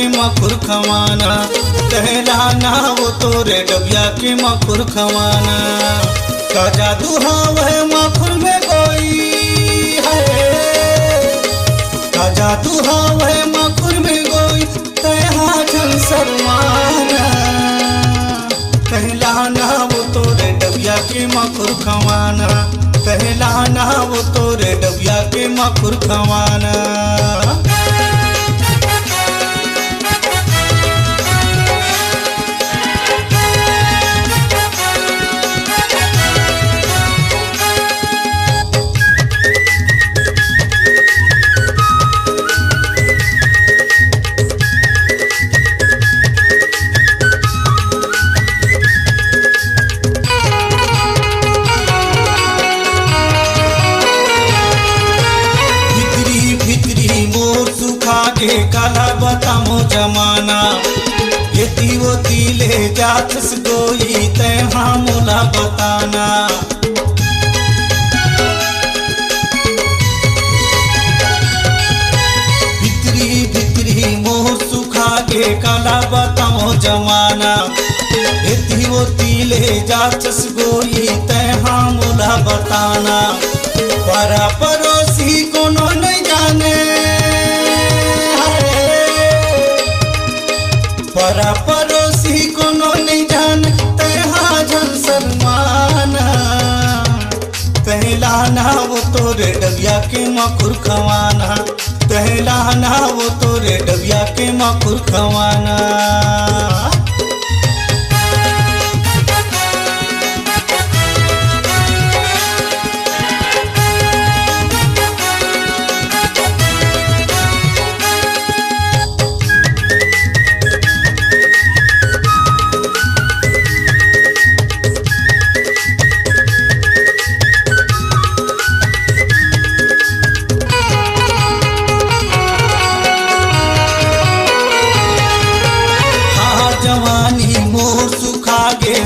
के मखुर खवाना, कहलाना वो तोरे डबिया के मखुर खवाना। का जादू है मखुर में कोई है, का जादू है मखुर में कोई तहा जन शर्माना। कहलाना वो तोरे डबिया के मखुर खवाना, कहलाना वो तोरे डबिया के मखुर खवाना। के काला बतामो जमाना, ये वो तीले जातस गोई तैहा मोला बताना। भितरी भितरी मोह सुखा के काला बतामो जमाना, ये वो तीले जातस गोई तैहा मोला बताना। परा पड़ोसी कोनो नहीं जाने, परा पड़ोसी कोनो नहीं जान तहा जन शर्माना। कहलाना वो तोरे डबिया के मखुर खवाना, कहलाना वो तोरे डबिया के मखुर खवाना।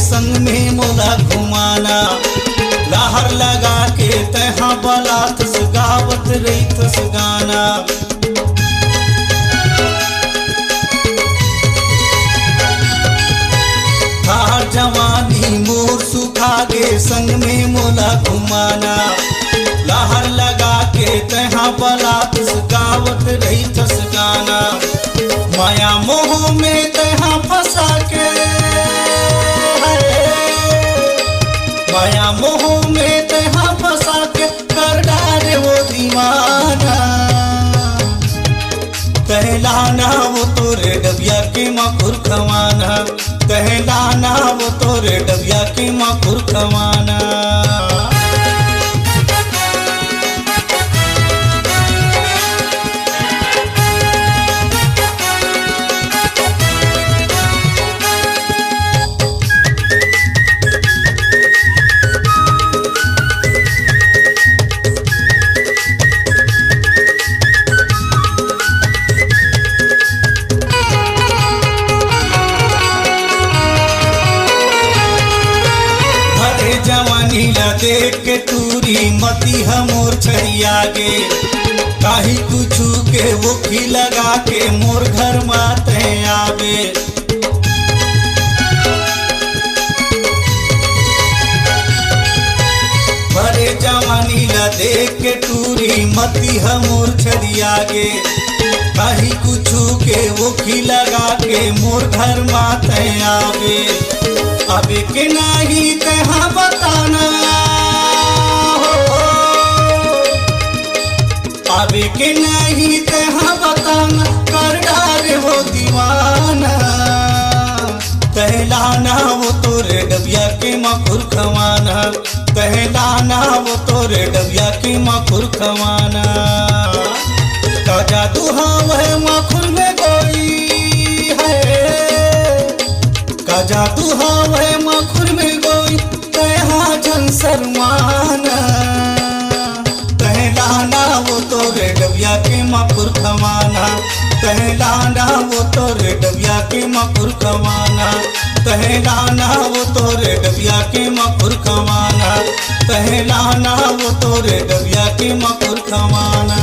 संग में मोला घुमाना, लहर लगा के तहा बलात गावत रही गाना। थार जवानी मोर सुखा गे संग में मोला घुमाना, लहर लगा के तहा बलात गावत रही गाना। माया मोह में तहा फंसा के, माया मोह में तहा फंसा के कर डाले वो दीवाना। कहलाना वो तोरे डबिया के मखुर खवाना, कहलाना वो तोरे डबिया के मखुर खवाना। जवानी ला देख के टूरी मती हमोर छरिया गे, काही कुछ के वो खी लगा के मोर घर माते आवे। भरे जवानी ला देख के टूरी मती हमोर छरिया गे, काही कुछ के वो खी लगा के मोर घर माते आवे। अबे के नहीं तहा बताना हो, अबे के नहीं तहा बताना कर डाले वो दीवाना। कहलाना वो तोरे डबिया के मखुर खवाना, कहलाना वो तोरे डबिया के मखुर खवाना। का जादू है मखुर में कोई है, का जादू है मखुर में कोई तहा जन शर्माना। कहलाना वो तोरे डबिया के मखुर खवाना, कहलाना वो तोरे डबिया के मखुर खवाना, कहलाना वो तोरे डबिया के मखुर खवाना, कहलाना वो तोरे डबिया के मखुर खवाना।